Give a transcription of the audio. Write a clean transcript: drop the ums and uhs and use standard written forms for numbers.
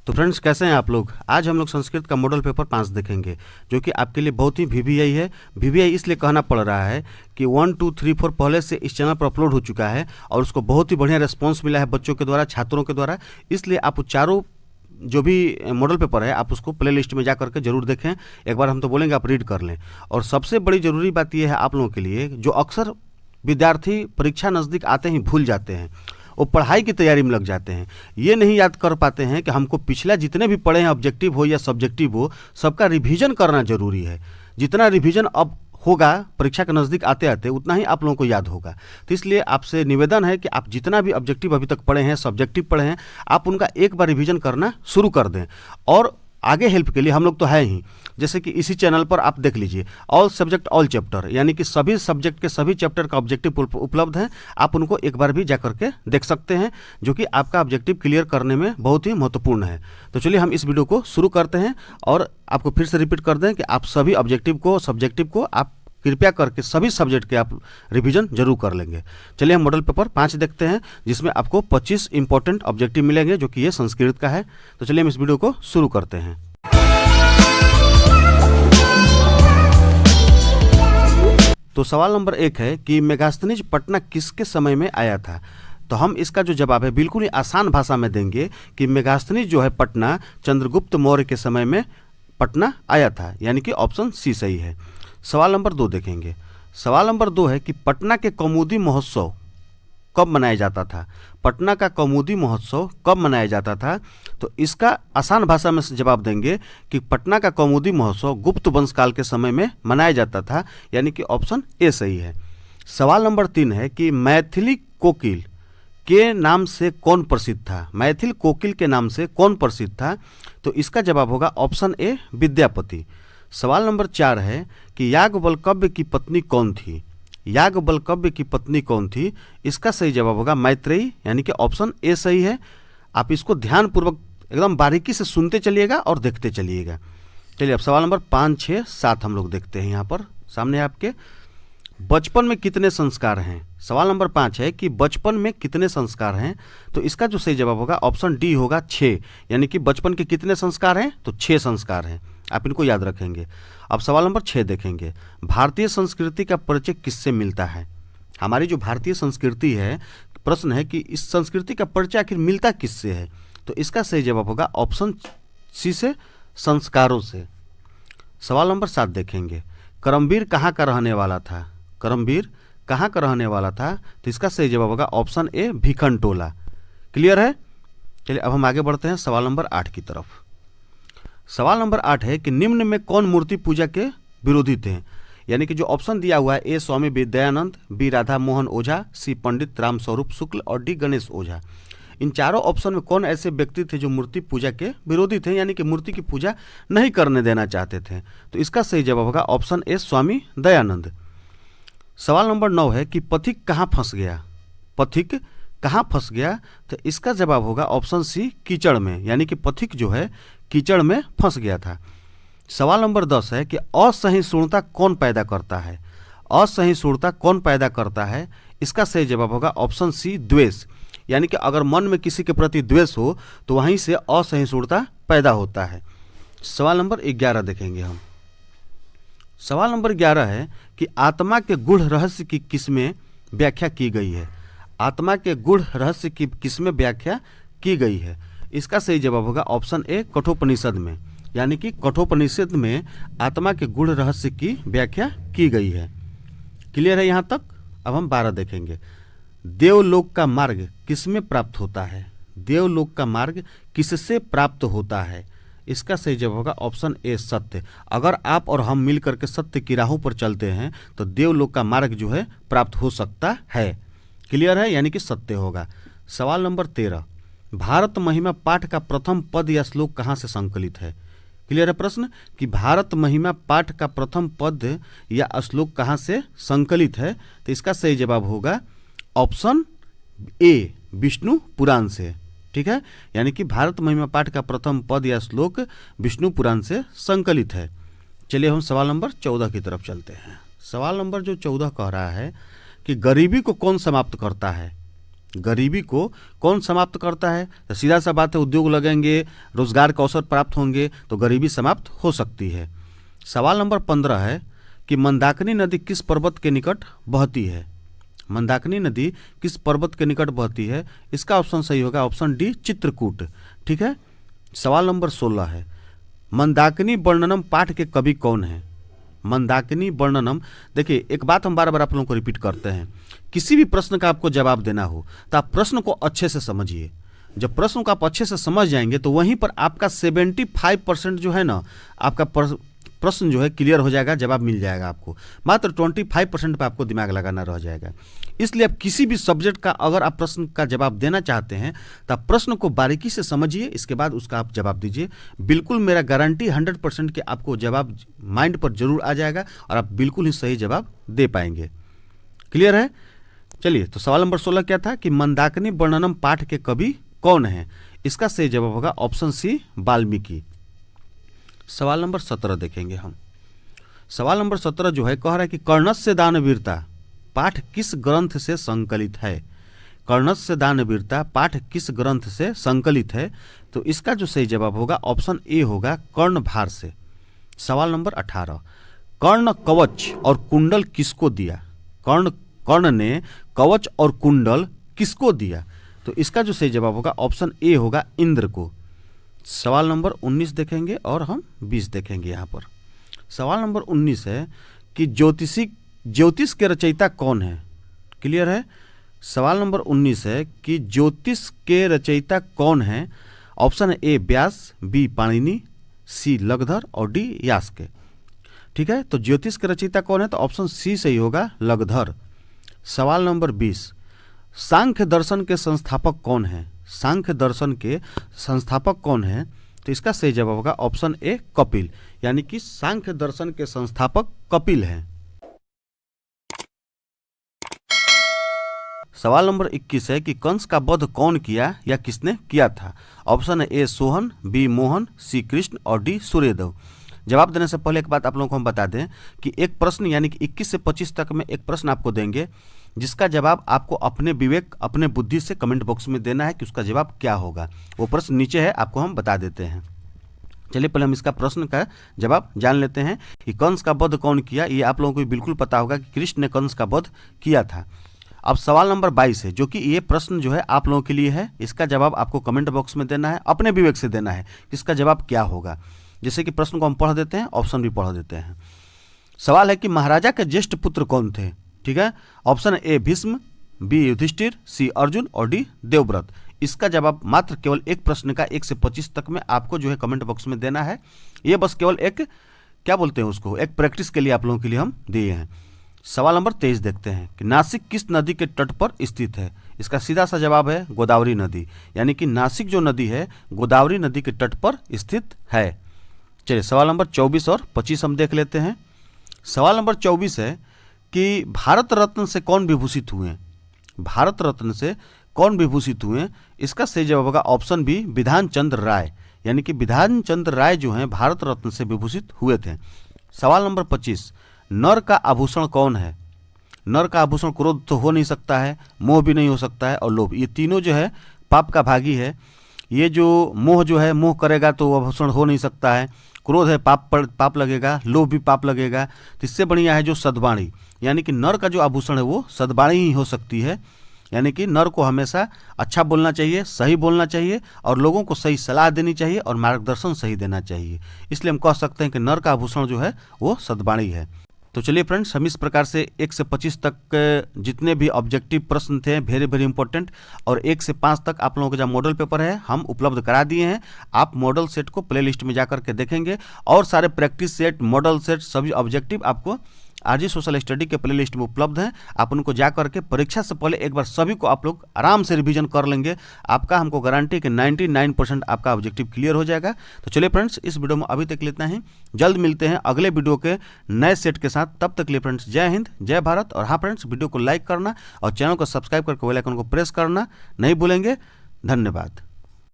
तो फ्रेंड्स, कैसे हैं आप लोग। आज हम लोग संस्कृत का मॉडल पेपर 5 देखेंगे, जो कि आपके लिए बहुत ही वीवीआई है। वीवीआई इसलिए कहना पड़ रहा है कि 1, 2, 3, 4 पहले से इस चैनल पर अपलोड हो चुका है और उसको बहुत ही बढ़िया रिस्पॉन्स मिला है बच्चों के द्वारा, छात्रों के द्वारा। इसलिए आप चारों जो भी मॉडल पेपर है आप उसको प्ले लिस्ट में जा करके जरूर देखें। एक बार हम तो बोलेंगे आप रीड कर लें। और सबसे बड़ी ज़रूरी बात यह है आप लोगों के लिए, जो अक्सर विद्यार्थी परीक्षा नज़दीक आते ही भूल जाते हैं, वो पढ़ाई की तैयारी में लग जाते हैं। ये नहीं याद कर पाते हैं कि हमको पिछला जितने भी पढ़े हैं, ऑब्जेक्टिव हो या सब्जेक्टिव हो, सबका रिवीजन करना जरूरी है। जितना रिवीजन अब होगा परीक्षा के नज़दीक आते आते, उतना ही आप लोगों को याद होगा। तो इसलिए आपसे निवेदन है कि आप जितना भी ऑब्जेक्टिव अभी तक पढ़े हैं, सब्जेक्टिव पढ़े हैं, आप उनका एक बार रिवीजन करना शुरू कर दें। और आगे हेल्प के लिए हम लोग तो है ही, जैसे कि इसी चैनल पर आप देख लीजिए ऑल सब्जेक्ट ऑल चैप्टर, यानी कि सभी सब्जेक्ट के सभी चैप्टर का ऑब्जेक्टिव उपलब्ध है। आप उनको एक बार भी जा करके देख सकते हैं, जो कि आपका ऑब्जेक्टिव क्लियर करने में बहुत ही महत्वपूर्ण है। तो चलिए हम इस वीडियो को शुरू करते हैं और आपको फिर से रिपीट कर दें कि आप सभी ऑब्जेक्टिव को, सब्जेक्टिव को आप कृपया करके सभी सब्जेक्ट के आप रिवीजन जरूर कर लेंगे। चलिए हम मॉडल पेपर 5 देखते हैं, जिसमें आपको 25 इंपॉर्टेंट ऑब्जेक्टिव मिलेंगे, जो कि ये संस्कृत का है। तो चलिए हम इस वीडियो को शुरू करते हैं। तो सवाल नंबर 1 है कि मेगास्थनीज पटना किसके समय में आया था। तो हम इसका जो जवाब है बिल्कुल ही आसान भाषा में देंगे कि मेगास्थनीज जो है पटना चंद्रगुप्त मौर्य के समय में पटना आया था, यानी कि ऑप्शन सी सही है। सवाल नंबर 2 देखेंगे। सवाल नंबर 2 है कि पटना के कौमुदी महोत्सव कब मनाया जाता था। पटना का कौमुदी महोत्सव कब मनाया जाता था। तो इसका आसान भाषा में जवाब देंगे कि पटना का कौमुदी महोत्सव गुप्त वंश काल के समय में मनाया जाता था, यानी कि ऑप्शन ए सही है। सवाल नंबर 3 है कि मैथिली कोकिल के नाम से कौन प्रसिद्ध था। मैथिल कोकिल के नाम से कौन प्रसिद्ध था। तो इसका जवाब होगा ऑप्शन ए विद्यापति। सवाल नंबर 4 है कि याज्ञवल्क्य की पत्नी कौन थी। याज्ञवल्क्य की पत्नी कौन थी। इसका सही जवाब होगा मैत्रेयी, यानी कि ऑप्शन ए सही है। आप इसको ध्यानपूर्वक एकदम बारीकी से सुनते चलिएगा और देखते चलिएगा। चलिए अब सवाल नंबर 5, 6, 7 हम लोग देखते हैं। यहाँ पर सामने आपके बचपन में कितने संस्कार हैं। सवाल नंबर 5 है कि बचपन में कितने संस्कार हैं। तो इसका जो सही जवाब होगा ऑप्शन डी होगा 6, यानी कि बचपन के कितने संस्कार हैं। तो 6 संस्कार हैं, आप इनको याद रखेंगे। अब सवाल नंबर 6 देखेंगे। भारतीय संस्कृति का परिचय किससे मिलता है। हमारी जो भारतीय संस्कृति है, प्रश्न है कि इस संस्कृति का परिचय आखिर मिलता किससे है। तो इसका सही जवाब होगा ऑप्शन सी से, संस्कारों से। सवाल नंबर 7 देखेंगे। करमवीर कहाँ का रहने वाला था। करमवीर कहाँ का रहने वाला था। तो इसका सही जवाब होगा ऑप्शन ए भिखनटोला। क्लियर है। चलिए अब हम आगे बढ़ते हैं सवाल नंबर 8 की तरफ। सवाल नंबर 8 है कि निम्न में कौन मूर्ति पूजा के विरोधी थे। यानी कि जो ऑप्शन दिया हुआ है, ए स्वामी विद्यानंद, बी राधा मोहन ओझा, सी पंडित राम स्वरूप शुक्ल और डी गणेश ओझा। इन चारों ऑप्शन में कौन ऐसे व्यक्ति थे जो मूर्ति पूजा के विरोधी थे, यानी कि मूर्ति की पूजा नहीं करने देना चाहते थे। तो इसका सही जवाब होगा ऑप्शन ए स्वामी दयानंद। सवाल नंबर 9 है कि पथिक कहाँ फंस गया। पथिक कहाँ फंस गया। तो इसका जवाब होगा ऑप्शन सी कीचड़ में, यानी कि पथिक जो है कीचड़ में फंस गया था। सवाल नंबर 10 है कि असहिष्णुता कौन पैदा करता है। असहिष्णुता कौन पैदा करता है। इसका सही जवाब होगा ऑप्शन सी द्वेष, यानी कि अगर मन में किसी के प्रति द्वेष हो तो वहीं से असहिष्णुता पैदा होता है। सवाल नंबर 11 देखेंगे हम। सवाल नंबर 11 है कि आत्मा के गूढ़ रहस्य की किसमें व्याख्या की गई है। आत्मा के गूढ़ रहस्य की किसमें व्याख्या की गई है। इसका सही जवाब होगा ऑप्शन ए कठोपनिषद में, यानी कि कठोपनिषद में आत्मा के गूढ़ रहस्य की व्याख्या की गई है। क्लियर है यहाँ तक। अब हम 12 देखेंगे। देवलोक का मार्ग किसमें प्राप्त होता है। देवलोक का मार्ग किससे प्राप्त होता है। इसका सही जवाब होगा ऑप्शन ए सत्य। अगर आप और हम मिलकर के सत्य की राहों पर चलते हैं तो देवलोक का मार्ग जो है प्राप्त हो सकता है। क्लियर है, यानी कि सत्य होगा। सवाल नंबर 13। भारत महिमा पाठ का प्रथम पद या श्लोक कहाँ से संकलित है। क्लियर है प्रश्न कि भारत महिमा पाठ का प्रथम पद या श्लोक कहाँ से संकलित है। तो इसका सही जवाब होगा ऑप्शन ए विष्णु पुराण से। ठीक है, यानी कि भारत महिमा पाठ का प्रथम पद या श्लोक विष्णु पुराण से संकलित है। चलिए हम सवाल नंबर 14 की तरफ चलते हैं। सवाल नंबर जो 14 कह रहा है कि गरीबी को कौन समाप्त करता है। गरीबी को कौन समाप्त करता है? तो सीधा सा बात है, उद्योग लगेंगे, रोजगार के अवसर प्राप्त होंगे तो गरीबी समाप्त हो सकती है। सवाल नंबर 15 है कि मंदाकिनी नदी किस पर्वत के निकट बहती है? मंदाकिनी नदी किस पर्वत के निकट बहती है? इसका ऑप्शन सही होगा ऑप्शन डी, चित्रकूट। ठीक है। सवाल नंबर 16 है, मंदाकिनी वर्णनम पाठ के कवि कौन है? मंदाकिनी वर्णनम, देखिए एक बात हम बार बार आप लोगों को रिपीट करते हैं, किसी भी प्रश्न का आपको जवाब देना हो तो आप प्रश्न को अच्छे से समझिए। जब प्रश्न को आप अच्छे से समझ जाएंगे तो वहीं पर आपका 75% जो है ना, आपका प्रश्न जो है क्लियर हो जाएगा, जवाब मिल जाएगा आपको। मात्र 25% पर आपको दिमाग लगाना रह जाएगा। इसलिए आप किसी भी सब्जेक्ट का अगर आप प्रश्न का जवाब देना चाहते हैं तो आप प्रश्न को बारीकी से समझिए, इसके बाद उसका आप जवाब दीजिए। बिल्कुल मेरा गारंटी 100% कि आपको जवाब माइंड पर जरूर आ जाएगा और आप बिल्कुल ही सही जवाब दे पाएंगे। क्लियर है? चलिए, तो सवाल नंबर 16 क्या था कि मंदाकिनी वर्णनम पाठ के कवि कौन है? इसका सही जवाब होगा ऑप्शन सी, वाल्मीकि। सवाल नंबर 17 देखेंगे हम। सवाल नंबर 17 जो है कह रहा है कि कर्णस्य दानवीरता पाठ किस ग्रंथ से संकलित है? कर्णस्य दानवीरता पाठ किस ग्रंथ से संकलित है? तो इसका जो सही जवाब होगा ऑप्शन ए होगा, कर्णभार से। सवाल नंबर 18, कर्ण कवच और कुंडल किसको दिया? कर्ण ने कवच और कुंडल किसको दिया? तो इसका जो सही जवाब होगा ऑप्शन ए होगा, इंद्र को। सवाल नंबर 19 देखेंगे और हम 20 देखेंगे यहाँ पर। सवाल नंबर 19 है कि ज्योतिष के रचयिता कौन है? क्लियर है? सवाल नंबर 19 है कि ज्योतिष के रचयिता कौन है? Option A, Vyas, B, Panini, C, Lagadha और डी, यास्क। ठीक है, तो ज्योतिष के रचयिता कौन है? तो ऑप्शन सी सही होगा, लगधर। सवाल नंबर 20, सांख्य दर्शन के संस्थापक कौन है? सांख्य दर्शन के संस्थापक कौन है? तो इसका सही जवाब होगा ऑप्शन ए, कपिल। यानी कि सांख्य दर्शन के संस्थापक कपिल हैं। सवाल नंबर 21 है कि कंस का वध कौन किया या किसने किया था? Option A, Sohan, B, Mohan, C, Krishna और डी, सूर्यदेव। जवाब देने से पहले एक बात आप लोगों को हम बता दें कि एक प्रश्न यानी कि 21 से 25 तक में एक प्रश्न आपको देंगे, जिसका जवाब आपको अपने विवेक, अपने बुद्धि से कमेंट बॉक्स में देना है कि उसका जवाब क्या होगा। वो प्रश्न नीचे है, आपको हम बता देते हैं। चलिए पहले हम इसका प्रश्न का जवाब जान लेते हैं कि कंस का वध कौन किया। ये आप लोगों को बिल्कुल पता होगा कि कृष्ण ने कंस का वध किया था। अब सवाल नंबर 22 है, जो कि ये प्रश्न जो है आप लोगों के लिए है। इसका जवाब आपको कमेंट बॉक्स में देना है, अपने विवेक से देना है कि इसका जवाब क्या होगा। जैसे कि प्रश्न को हम पढ़ देते हैं, ऑप्शन भी पढ़ देते हैं। सवाल है कि महाराजा के ज्येष्ठ पुत्र कौन थे? ठीक है, option A, Bhishma, B, Yudhishthir, C, Arjun और डी, देवव्रत। इसका जवाब मात्र केवल एक प्रश्न का 1 से 25 तक में आपको जो है कमेंट बॉक्स में देना है। ये बस केवल एक, क्या बोलते हैं उसको, एक प्रैक्टिस के लिए आप लोगों के लिए हम दिए हैं। सवाल नंबर 23 देखते हैं कि नासिक किस नदी के तट पर स्थित है? इसका सीधा सा जवाब है गोदावरी नदी। यानी कि नासिक जो नदी है गोदावरी नदी के तट पर स्थित है। चलिए सवाल नंबर 24 और 25 हम देख लेते हैं। सवाल नंबर 24 है कि भारत रत्न से कौन विभूषित हुए? भारत रत्न से कौन विभूषित हुए? इसका सही जवाब होगा ऑप्शन बी, विधान चंद्र राय। यानी कि विधान चंद्र राय जो हैं भारत रत्न से विभूषित हुए थे। सवाल नंबर 25, नर का आभूषण कौन है? नर का आभूषण क्रोध तो हो नहीं सकता है, मोह भी नहीं हो सकता है और लोभ। ये तीनों जो है पाप का भागी है। ये जो मोह जो है, मोह करेगा तो आभूषण हो नहीं सकता है। क्रोध है, पाप लगेगा, लोभ भी पाप लगेगा। तो इससे बढ़िया है जो सद्वाणी, यानी कि नर का जो आभूषण है वो सद्वाणी ही हो सकती है। यानी कि नर को हमेशा अच्छा बोलना चाहिए, सही बोलना चाहिए और लोगों को सही सलाह देनी चाहिए और मार्गदर्शन सही देना चाहिए। इसलिए हम कह सकते हैं कि नर का आभूषण जो है वो सद्वाणी है। तो चलिए फ्रेंड्स, हम इस प्रकार से 1 से 25 तक जितने भी ऑब्जेक्टिव प्रश्न थे वेरी वेरी इंपॉर्टेंट और 1 से 5 तक आप लोगों का जो मॉडल पेपर है हम उपलब्ध करा दिए हैं। आप मॉडल सेट को प्लेलिस्ट में जाकर के देखेंगे और सारे प्रैक्टिस सेट, मॉडल सेट, सभी ऑब्जेक्टिव आपको आरजी सोशल स्टडी के प्लेलिस्ट में उपलब्ध हैं। आप उनको जा करके परीक्षा से पहले एक बार सभी को आप लोग आराम से रिवीजन कर लेंगे। आपका हमको गारंटी कि 99% आपका ऑब्जेक्टिव क्लियर हो जाएगा। तो चलिए फ्रेंड्स, इस वीडियो में अभी तक लेना ही, जल्द मिलते हैं अगले वीडियो के नए सेट के साथ। तब तक लिए फ्रेंड्स जय हिंद, जय भारत। और हाँ फ्रेंड्स, वीडियो को लाइक करना और चैनल को सब्सक्राइब करके बेल आइकन को प्रेस करना नहीं भूलेंगे। धन्यवाद।